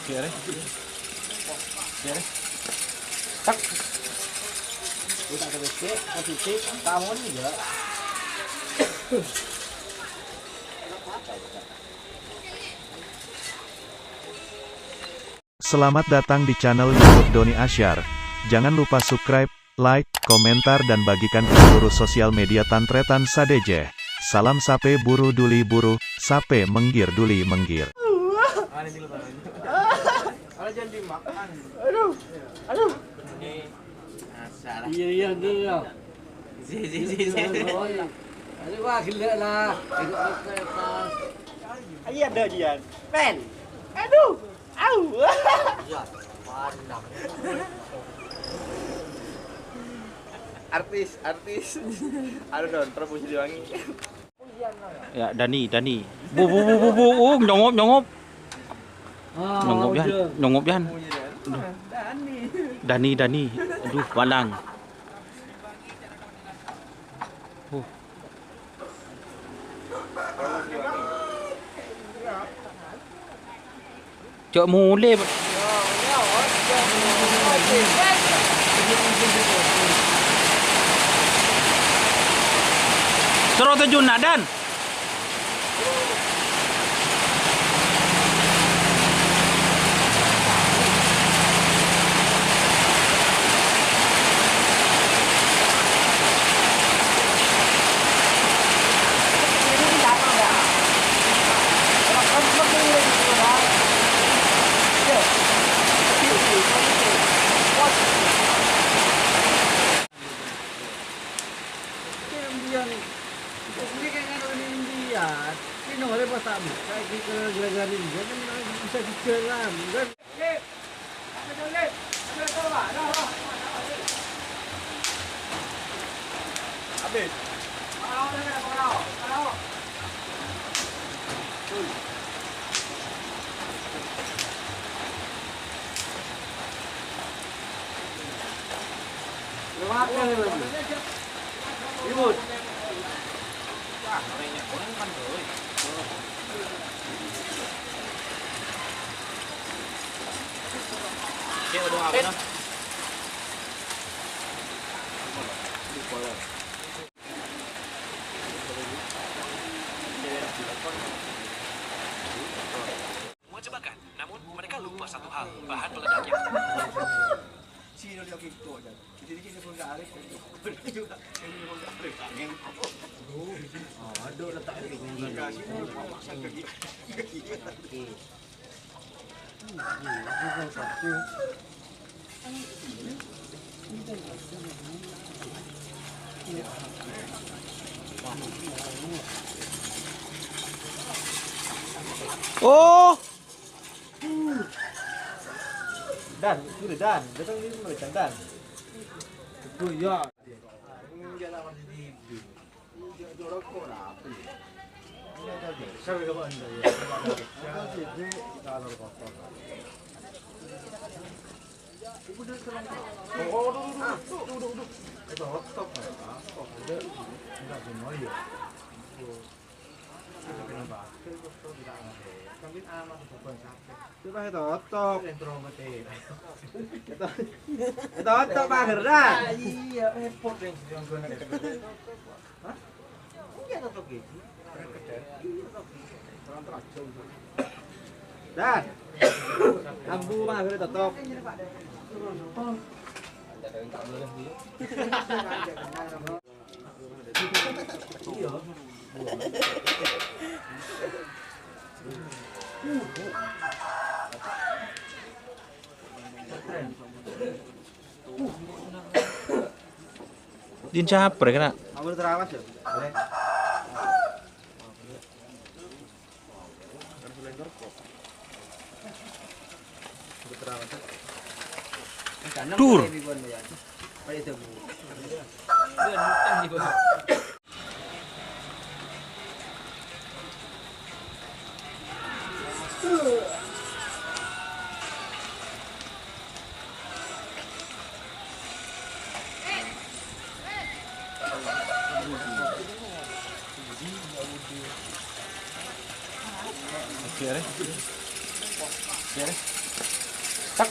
Kìa đấy. Kìa đấy. Tắc. Udah ke WC, ke titik, tamun juga. Selamat datang di channel YouTube Doni Asyar. Jangan lupa subscribe, like, komentar dan bagikan ke seluruh sosial media Tantretan Sadeje. Salam sape buru duli buru, sape menggir duli menggir. Jangan dimakan. Aduh. Aduh. Iya dia. Si. Aduh wah gila lah. Iya ada Jian. Pen. Aduh. Au. Ya, pandang. Artis. Aduh don, terus diwangi. Ya, Dani. Bu, nyongop. Nyongop yan. Dani. Aduh, walang. Cok mulai. Terus terjun nak Dan. Ini oleh pas tak buka kita gara-gara ini kan bisa dijalan kan. Habis. Lewat kan ribut. Kaya udah apa na? Semua jebakan, namun mereka lupa satu hal, bahan peledaknya. Sino dia gitu aja. Jadi kita pun enggak arif. Juga ini pun enggak arif. Aduh letak di sini. Kasih mau masak lagi. Oh, Dan, sudah Dan. Datang ini mereka Dan. Itu ya. Coba itu otok. Itu otok Pak Gerdan. Iya, repot yang Hah? Enggak otok gitu. Dan. Ambu Pak Gerdan otok. Din caper kena. Kamu terawas ya? Boleh. Dur. Kìa đấy. Kìa đấy. Kita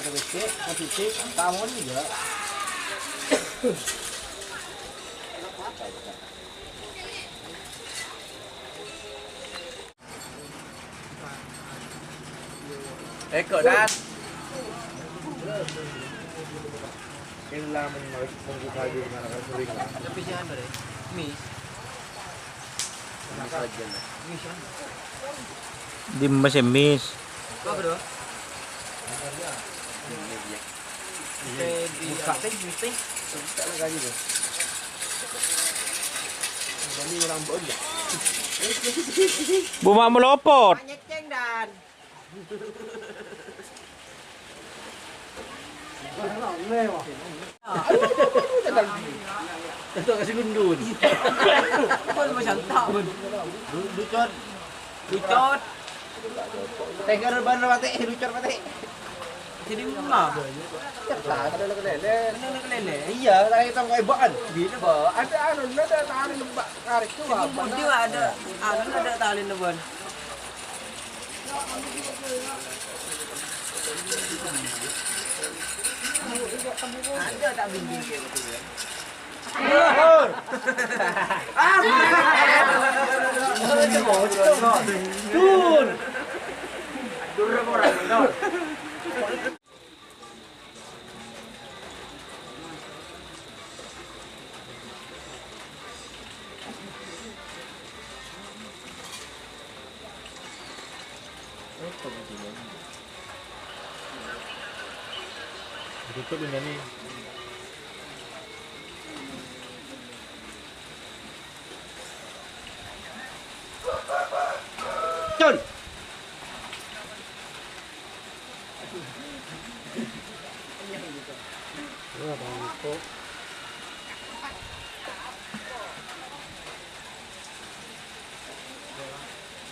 ke WC, positif, tahun juga. Eko dan Inilah membuka di mana sering lah. tapi jangan deh. Mie. Di mesin mis. Apa bro? Buka ting. Tak lagi tu. Ini rambut dia. Bumak melopot. Nyeceng dan. Tentu kasih gundun. Apa macam tak pun. Lucot. Lucot. Tengah reban mati, lucot mati. Jadi mah. Tak ada lele. Mana kelele? Iya, tak kita kau ibakan. Bila ba? Ada ada tali lembak tarik tu apa? Dia ada tali nebon. Ada tak bimbing dia betul ya? Tur. Durung orang dol. Tutup dengan ni. Cun.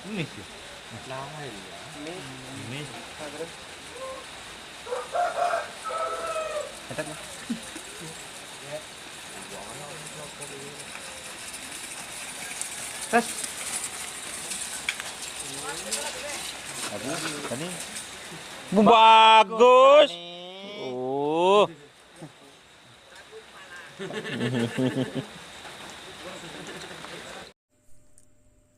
Ini sih. Lama ya. Ini. Tes. Tadi. Bagus. Oh.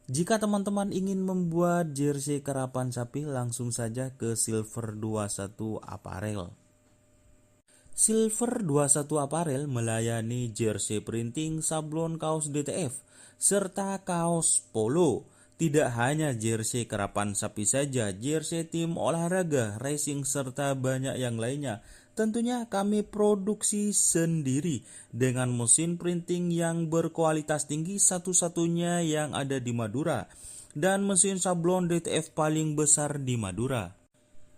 Jika teman-teman ingin membuat jersey karapan sapi, langsung saja ke Silver 21 Apparel. Silver 21 Apparel melayani jersey printing, sablon kaos DTF, serta kaos polo. Tidak hanya jersey karapan sapi saja, jersey tim olahraga, racing, serta banyak yang lainnya. Tentunya kami produksi sendiri dengan mesin printing yang berkualitas tinggi, satu-satunya yang ada di Madura, dan mesin sablon DTF paling besar di Madura.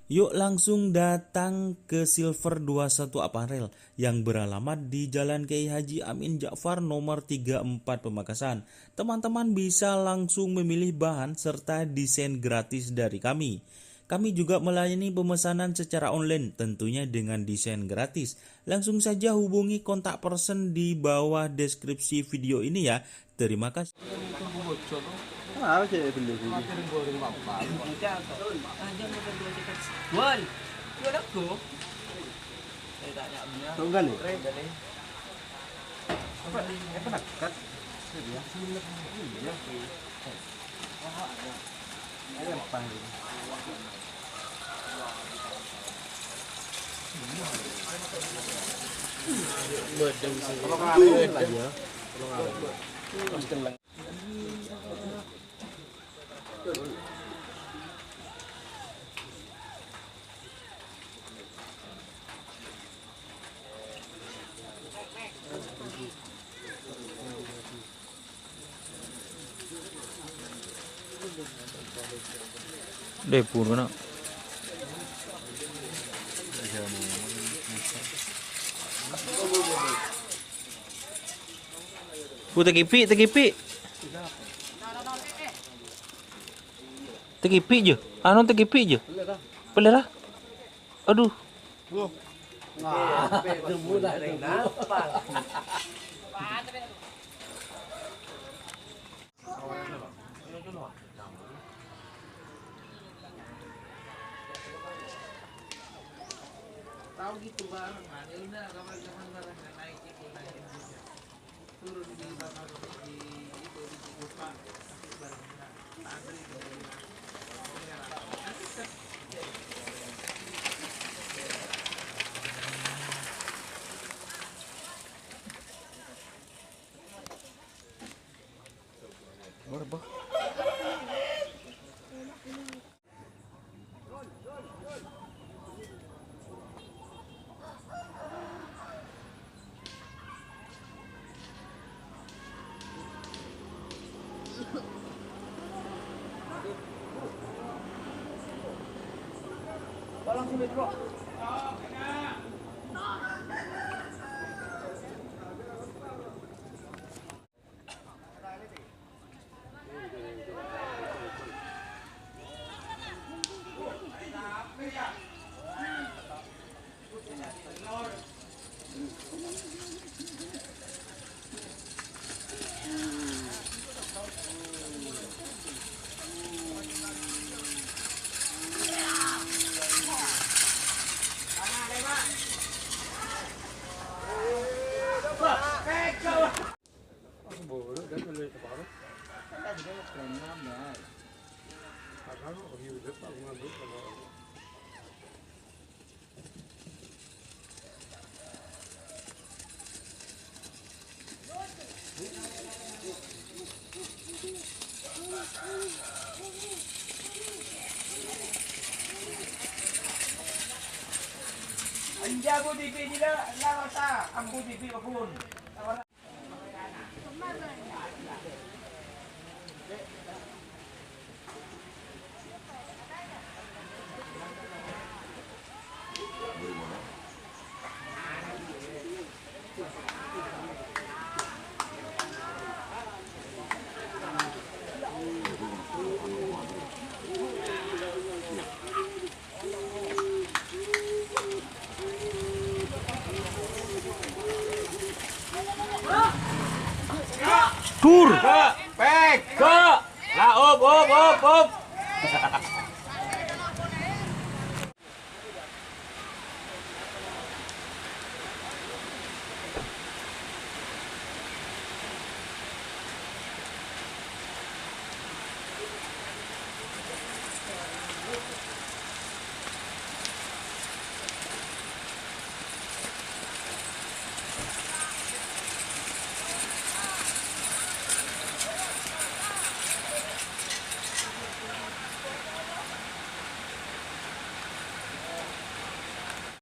Yuk langsung datang ke Silver 21 Apparel yang beralamat di Jalan Kiai Haji Amin Ja'far nomor 34 Pamekasan. Teman-teman bisa langsung memilih bahan serta desain gratis dari kami. Kami juga melayani pemesanan secara online tentunya dengan desain gratis. Langsung saja hubungi kontak person di bawah deskripsi video ini ya. Terima kasih. Apa sih beli sini? Wan, dia dah go. Saya tak nak punya. Tunggal ni. Apa nak kat? Depur mana? Tegipi. Tegipi je. Anu tegipi je. Boleh lah. Aduh. tahu gitu barengan. Ya udah kapan barengan naik itu naik turun di mana di itu di Cikupa nanti barengan antri dari Merah. Nanti kan Anjago TV nila lawata ang TV kapun. Tur. Pek. Lah op.